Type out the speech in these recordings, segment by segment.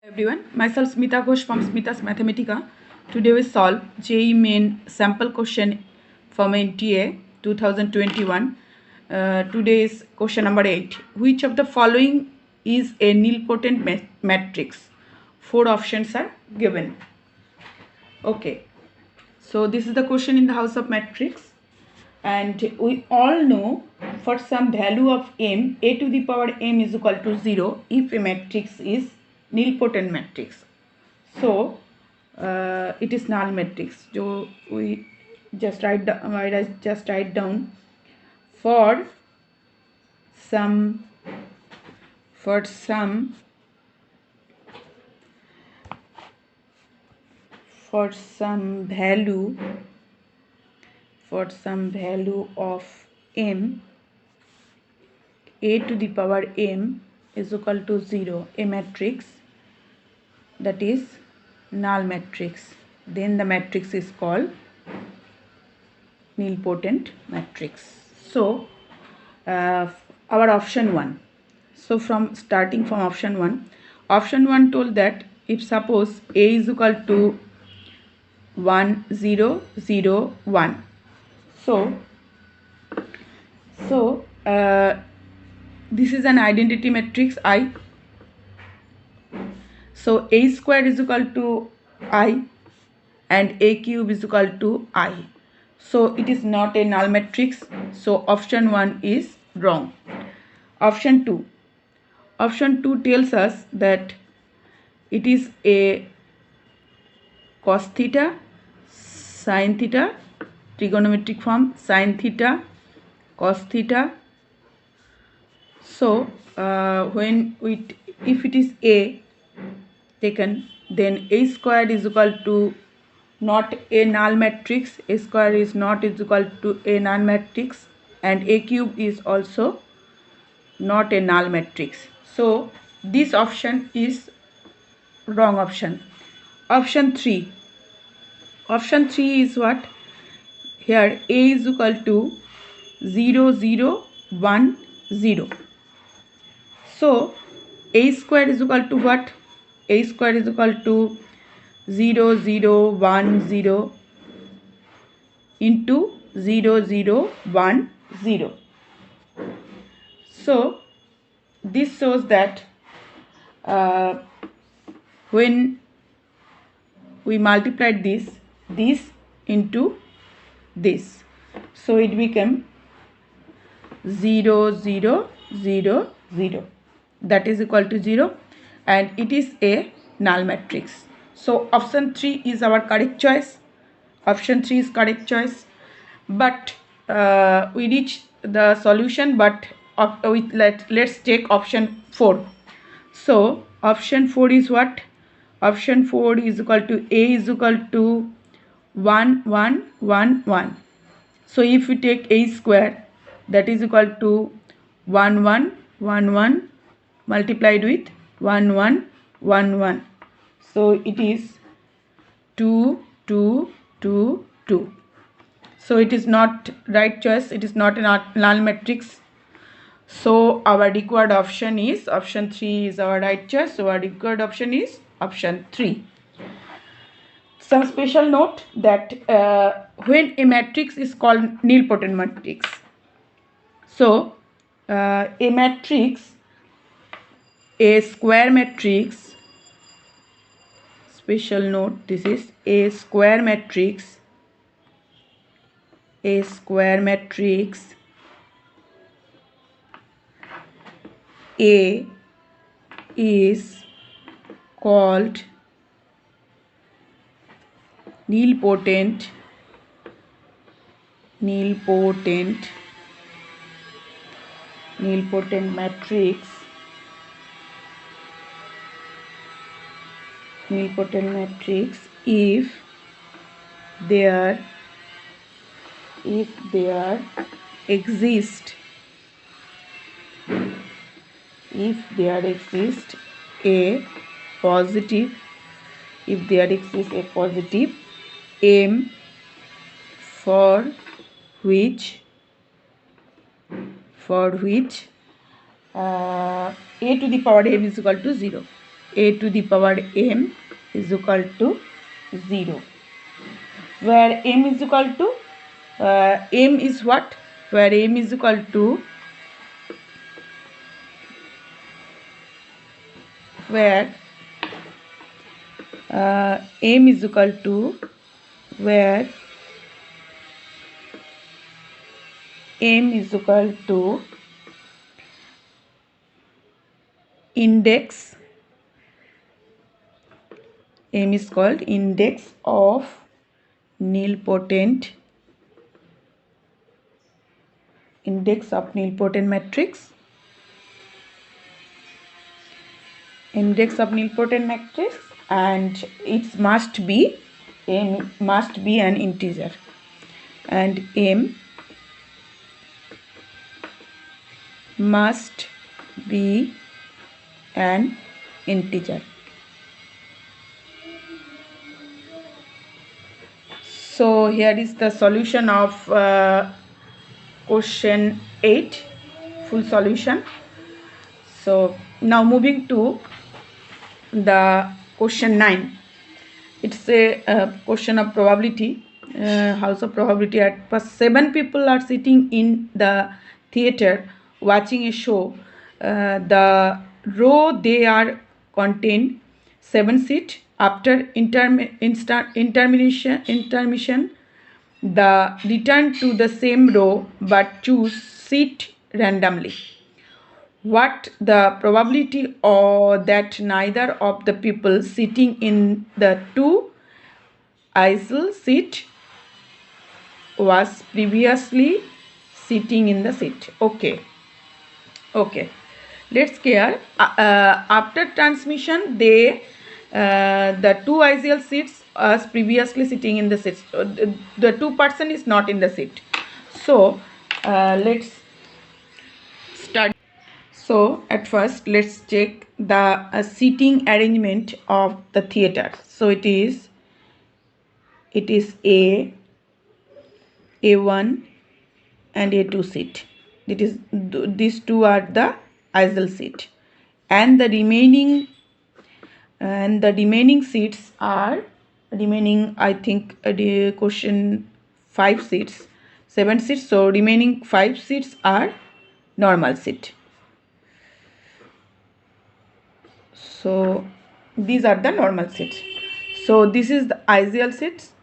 Everyone, myself Smita Ghosh from Smita's Mathematica. Today we solve JEE Main sample question from NTA 2021. Today's question number 8. Which of the following is a nilpotent matrix? 4 options are given. Okay, so this is the question in the house of matrix, and we all know for some value of m, a to the power m is equal to 0 if a matrix is nilpotent matrix. So it is null matrix. So we just write down for some value of m, a to the power m is equal to 0, a matrix that is null matrix, then the matrix is called nilpotent matrix. So our option 1. So starting from option 1 told that if suppose a is equal to 1 0 0 1, so this is an identity matrix I. So a square is equal to I and a cube is equal to I. So it is not a null matrix. So option 1 is wrong. Option 2 tells us that it is a cos theta, sin theta, trigonometric form, sin theta, cos theta. So if it is a taken, then a squared is equal to not a null matrix, a square is not is equal to a null matrix, and a cube is also not a null matrix. So this option is wrong option. Option 3 is what? Here a is equal to 0 0 1 0. So a square is equal to what? A square is equal to 0 0 1 0 into 0 0 1 0. So this shows that when we multiplied this into this, so it became 0 0 0 0, that is equal to 0, and it is a null matrix. So option 3 is our correct choice. Option 3 is correct choice. But we reach the solution, but let's take option 4. So option 4 is what? Option 4 is equal to a is equal to 1 1 1 1. So if we take a square, that is equal to 1 1 1 1 multiplied with 1 1 1 1. So it is 2 2 2 2. So it is not right choice. It is not a null matrix. So our required option is option 3 is our right choice. So our required option is option 3. Some special note that when a matrix is called nilpotent matrix, so a matrix, a square matrix, special note, this is a square matrix. A square matrix A is called nilpotent matrix if there exists a positive m for which a to the power m is equal to 0. a to the power m is equal to 0, where m is equal to m is what, where m is equal to, where m is equal to, where m is equal to index, m is called index of nilpotent, index of nilpotent matrix, index of nilpotent matrix, and it must be, m must be an integer, and m must be an integer. So here is the solution of question 8, full solution. So now moving to the question 9. It's a question of probability, house of probability. At first 7 people are sitting in the theater watching a show. The row they are contain 7 seats. After intermission, the return to the same row but choose seat randomly. What the probability or that neither of the people sitting in the two aisle seat was previously sitting in the seat. Okay, let's care. After transmission, they the two aisle seats was previously sitting in the seats. The two person is not in the seat. So let's start. So at first let's check the seating arrangement of the theater. So it is A1 and A2 seat. It is these two are the aisle seat, and the remaining seats are remaining, I think the question 5 seats, 7 seats. So remaining 5 seats are normal seat. So these are the normal seats. So this is the ideal seats,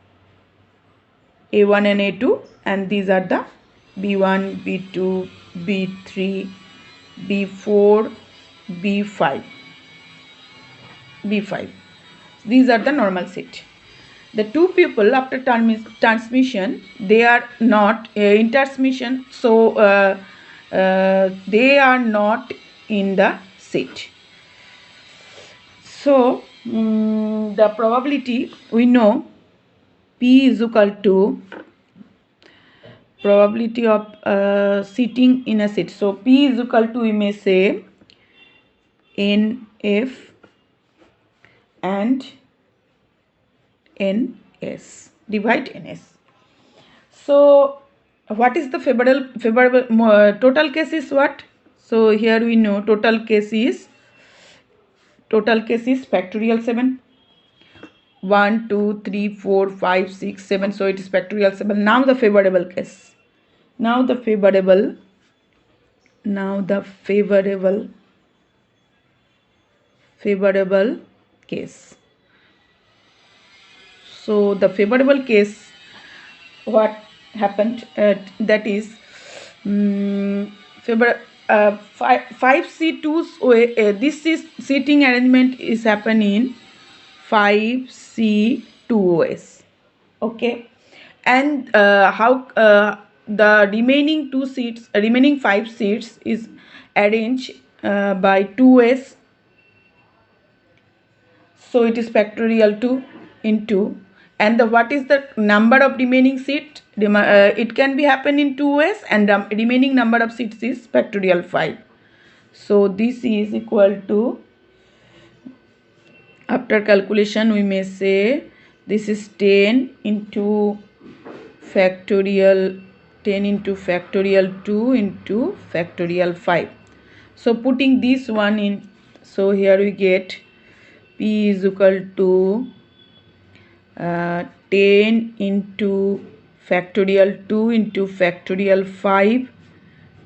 A1 and A2, and these are the B1, B2, B3, B4, B5. These are the normal seats. The two people after transmission, they are not intermission, so they are not in the seat. So the probability we know, P is equal to probability of sitting in a seat. So P is equal to, we may say, NF and NS, divide NS. So what is the favorable total case is what? So here we know total case is factorial 7. 1, 2, 3, 4, 5, 6, 7. So it is factorial 7. Now the favorable case. Now the favorable case. So the favorable case, what happened? That is 5C2. This is seating arrangement is happening 5C2s. Okay, and how the remaining 5 seats is arranged by 2s. So it is factorial 2 into, and what is the number of remaining seat? It can be happen in 2s, and the remaining number of seats is factorial 5. So this is equal to, after calculation we may say, this is 10 into factorial 10 into factorial 2 into factorial 5. So putting this one in, so here we get P is equal to 10 into factorial 2 into factorial 5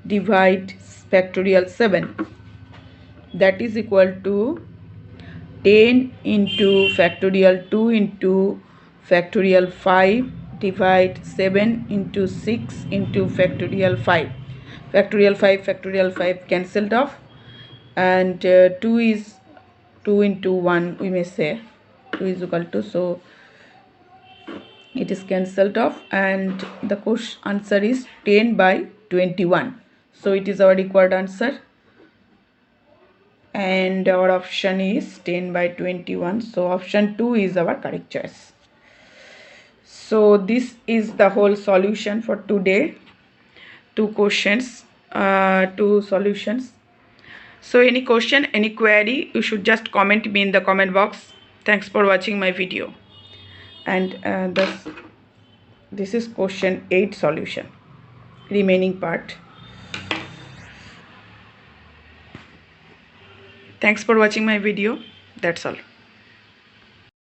divide factorial 7, that is equal to 10 into factorial 2 into factorial 5 divide 7 into 6 into factorial 5. Factorial 5 cancelled off, and 2 is 2 into 1, we may say 2 is equal to, so it is cancelled off, and the question answer is 10 by 21. So it is our required answer, and our option is 10 by 21. So option 2 is our correct choice. So this is the whole solution for today. 2 questions, 2 solutions. So any question, any query, you should just comment me in the comment box. Thanks for watching my video. And this is question 8 solution, remaining part. Thanks for watching my video. That's all.